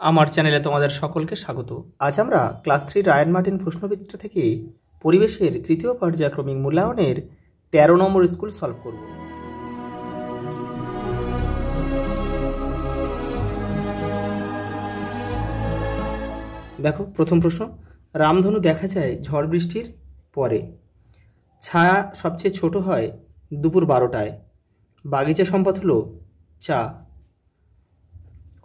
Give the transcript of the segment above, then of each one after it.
আমার চ্যানেলে তোমাদের সকলকে স্বাগত। আজ আমরা ক্লাস 3 রায়ান মার্টিন প্রশ্নবিচিত্র থেকে পরিবেশের তৃতীয় পর্যায়ক্রমিক মূল্যায়নের 13 নম্বর স্কুল সলভ করব। দেখো প্রথম প্রশ্ন, রামধনু দেখা যায় ঝড় বৃষ্টির পরে, ছায়া সবচেয়ে ছোট হয় দুপুর 12টায়, বাগিচা সম্পদ হলো চা,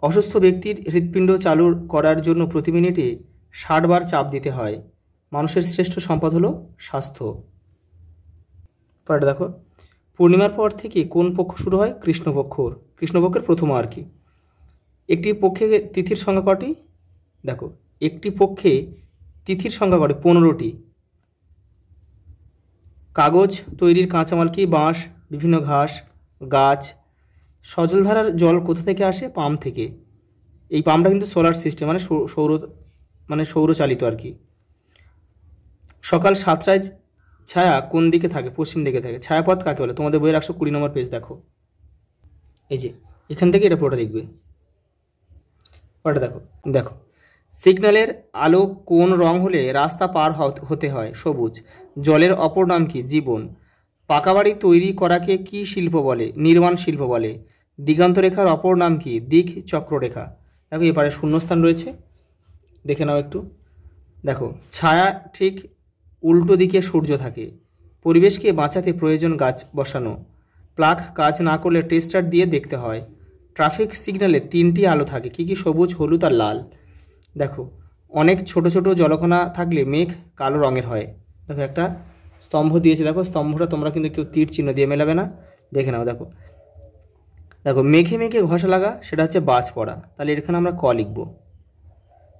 অসুস্থ ব্যক্তির হৃৎপিণ্ড চালু করার জন্য প্রতি মিনিটে 60 বার চাপ দিতে হয়, মানুষের শ্রেষ্ঠ সম্পদ হলো স্বাস্থ্য। পরেরটা দেখো, পূর্ণিমার পর থেকে কোন পক্ষ শুরু হয়? কৃষ্ণপক্ষের প্রথম আর কি। একটি পক্ষে তিথির সংখ্যা কটি? দেখো একটি পক্ষে তিথির সংখ্যা কটি? 15টি। কাগজ তৈরির কাঁচামাল কি? বাঁশ, বিভিন্ন ঘাস, গাছ। সজলধারার জল কোথা থেকে আসে? পাম্প থেকে। এই পাম্পটা কিন্তু সোলার সিস্টেম সৌরচালিত আর কি। সকাল 7টায় ছায়া কোন দিকে থাকে? পশ্চিম দিকে থাকে। ছায়াপথ কাকে বলে? তোমাদের বইয়ের 120 নম্বর পেজ দেখো, এই যে এখান থেকে এটা পুরোটা লিখবে। ওটা দেখো দেখো সিগন্যালের আলো কোন রং হলে রাস্তা পার হতে হয়? সবুজ। জলের অপর নাম কি? জীবন। পাকা বাড়ি তৈরি করাকে কি শিল্প বলে? নির্মাণ শিল্প বলে। দিগন্ত রেখার অপর নাম কি? দিক চক্ররেখা। দেখো এবারে শূন্যস্থান রয়েছে, দেখে নাও একটু। দেখো ছায়া ঠিক উল্টো দিকে সূর্য থাকে। পরিবেশকে বাঁচাতে প্রয়োজন গাছ বসানো। প্লাগ কাজ না করলে টেস্টার দিয়ে দেখতে হয়। ট্রাফিক সিগন্যালে 3টি আলো থাকে, কি কি? সবুজ, হলুদ আর লাল। দেখো অনেক ছোট ছোট জলকণা থাকলে মেঘ কালো রঙের হয়। দেখো একটা স্তম্ভ দিয়েছে, দেখো স্তম্ভটা তোমরা কিন্তু কেউ তীর চিহ্ন দিয়ে মেলাবে না, দেখে নাও। দেখো দেখো মেঘে মেঘে ঘষা লাগা, সেটা হচ্ছে বাজ পড়া, তাহলে এখানে আমরা ক লিখব।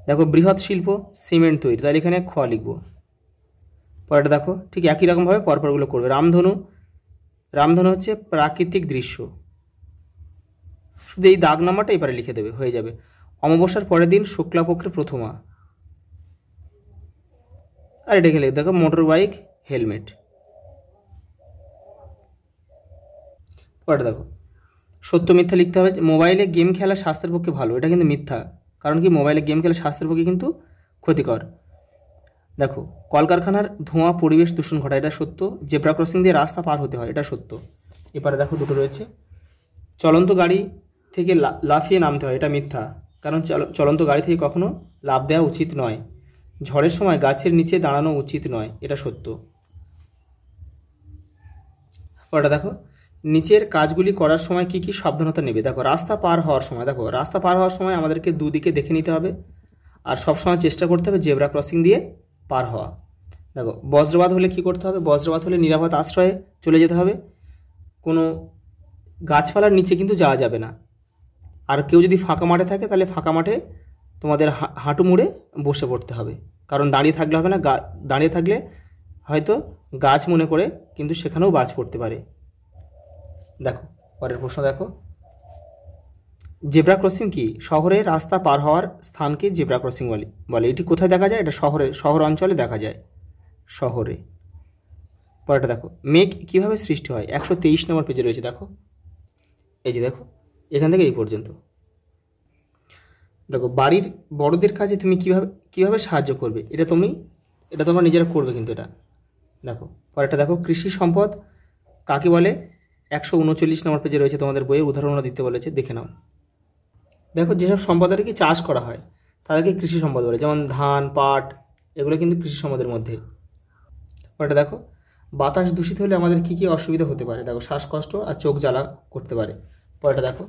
দেখো বৃহৎ শিল্প সিমেন্ট তৈরি, তাহলে এখানে খ লিখব। পরেরটা দেখো ঠিক একই রকমভাবে পরপরগুলো করবে। রামধনু হচ্ছে প্রাকৃতিক দৃশ্য, শুধু এই দাগ নাম্বারটা এবারে লিখে দেবে, হয়ে যাবে। অমাবস্যার পরের দিন শুক্লাপক্ষের প্রথমা, আর এটা লিখে দেখো মোটর বাইক হেলমেট। পরেরটা দেখো সত্য মিথ্যা লিখতে হবে। মোবাইলে গেম খেলা স্বাস্থ্যের পক্ষে ভালো, এটা কিন্তু মিথ্যা, কারণ কি? মোবাইলে গেম খেলা স্বাস্থ্যের পক্ষে কিন্তু ক্ষতিকর। দেখো কলকারখানার ধোঁয়া পরিবেশ দূষণ ঘটায়, এটা সত্য। জেব্রা ক্রসিং দিয়ে রাস্তা পার হতে হয়, এটা সত্য। এবারে দেখো দুটো রয়েছে, চলন্ত গাড়ি থেকে লাফিয়ে নামতে হয়, এটা মিথ্যা, কারণ চলন্ত গাড়ি থেকে কখনো লাফ দেওয়া উচিত নয়। ঝড়ের সময় গাছের নিচে দাঁড়ানো উচিত নয়, এটা সত্য। ওটা দেখো নিচের কাজগুলি করার সময় কি কি সাবধানতা নেবে? দেখো রাস্তা পার হওয়ার সময় আমাদেরকে দুদিকে দেখে নিতে হবে, আর সবসময় চেষ্টা করতে হবে জেব্রা ক্রসিং দিয়ে পার হওয়া। দেখো বজ্রপাত হলে কি করতে হবে? বজ্রপাত হলে নিরাপদ আশ্রয়ে চলে যেতে হবে, কোনো গাছপালার নিচে কিন্তু যাওয়া যাবে না। আর কেউ যদি ফাঁকা মাঠে থাকে তাহলে ফাঁকা মাঠে তোমাদের হাঁটু মুড়ে বসে পড়তে হবে, কারণ দাঁড়িয়ে থাকলে হবে না, দাঁড়িয়ে থাকলে হয়তো গাছ মনে করে কিন্তু সেখানেও বাজ পড়তে পারে। দেখো পরের প্রশ্ন দেখো, জেব্রা ক্রসিং কি? শহরে রাস্তা পার হওয়ার স্থানকে জেব্রা ক্রসিং বলে। এটি কোথায় দেখা যায়? এটা শহর অঞ্চলে দেখা যায়, শহরে। পরেরটা দেখো মেঘ কিভাবে সৃষ্টি হয়? 123 নম্বর পেজে রয়েছে, দেখো এই যে দেখো এখান থেকে এই পর্যন্ত। দেখো বাড়ির বড়দের কাজে তুমি কিভাবে সাহায্য করবে? এটা তোমরা নিজেরা করবে কিন্তু এটা। দেখো পরেরটা দেখো কৃষি সম্পদ কাকে বলে? 139 নম্বর পেজে রয়েছে, তোমাদের বইয়ে উদাহরণও দিতে বলেছে, দেখে নাও। দেখো যেসব সম্পদ আর কি চাষ করা হয় তাদেরকে কৃষি সম্পদ বলে, যেমন ধান, পাট, এগুলো কিন্তু কৃষি সম্পদের মধ্যে। পরেরটা দেখো বাতাস দূষিত হলে আমাদের কি কি অসুবিধা হতে পারে? দেখো শ্বাসকষ্ট আর চোখ জ্বালা করতে পারে। পরেরটা দেখো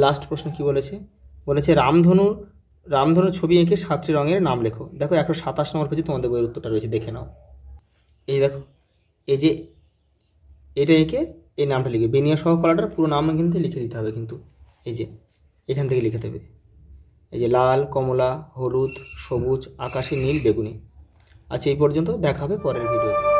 লাস্ট প্রশ্ন কি বলেছে? রামধনু ছবি এঁকে 7টি রঙের নাম লেখো। দেখো 127 নম্বর পেজে তোমাদের বইয়ের উত্তরটা রয়েছে, দেখে নাও। এই দেখো এই যে এটা এঁকে এই নামটা লিখে, বেনিয়া সহ কলাটার পুরো নাম কিন্তু লিখে দিতে হবে, কিন্তু এই যে এখান থেকে লিখে দেবে, এই যে লাল, কমলা, হলুদ, সবুজ, আকাশি, নীল, বেগুনি। আচ্ছা এই পর্যন্ত, দেখা হবে পরের ভিডিওতে।